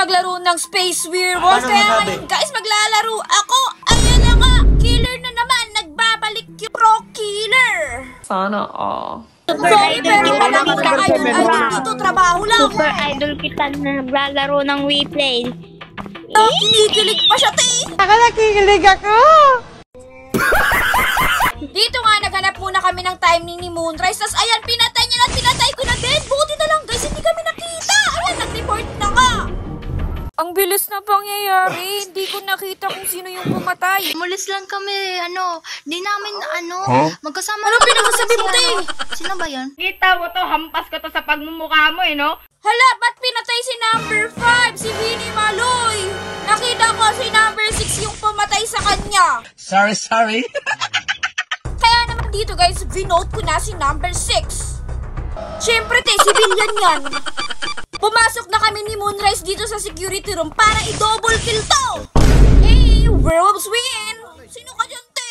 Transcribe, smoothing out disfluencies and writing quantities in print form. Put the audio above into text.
maglaro ng Space Werewolf. Kaya ngayon guys, maglalaro ako. Ayan na nga, killer na naman. Nagbabalik yung pro killer. Sana all. Sorry, pero walang kita idol dito. Trabaho lang. Super idol kita na naglalaro ng WePlay. Kinikilig pa siya, te. Nakikilig ako! Dito nga, naghanap muna kami ng timing ni Moonrise. Tas ayan, pinatay niya na, pinatay ko na din. Buti na lang guys, hindi kami nakita. Ayan, nag-report na nga. Ang bilis na pangyayari. Hindi ko nakita kung sino yung pumatay. Mulis lang kami, di namin, magkasama. Ano pinagsasabi mo, te? Sino ba yan? Kita mo to, hampas ko to sa pagmumukha mo no? Hala, ba't pinatay si number 5? Si Winnie Maloy. Nakita ko si number 6 yung pumatay sa kanya. Sorry. Kaya naman dito guys, vinote ko na si number 6. Siyempre, te, civilian yan. Pumasok na kami ni Moonrise dito sa security room para i-double kill to! Hey, werewolves win! Sino ka dyan, te?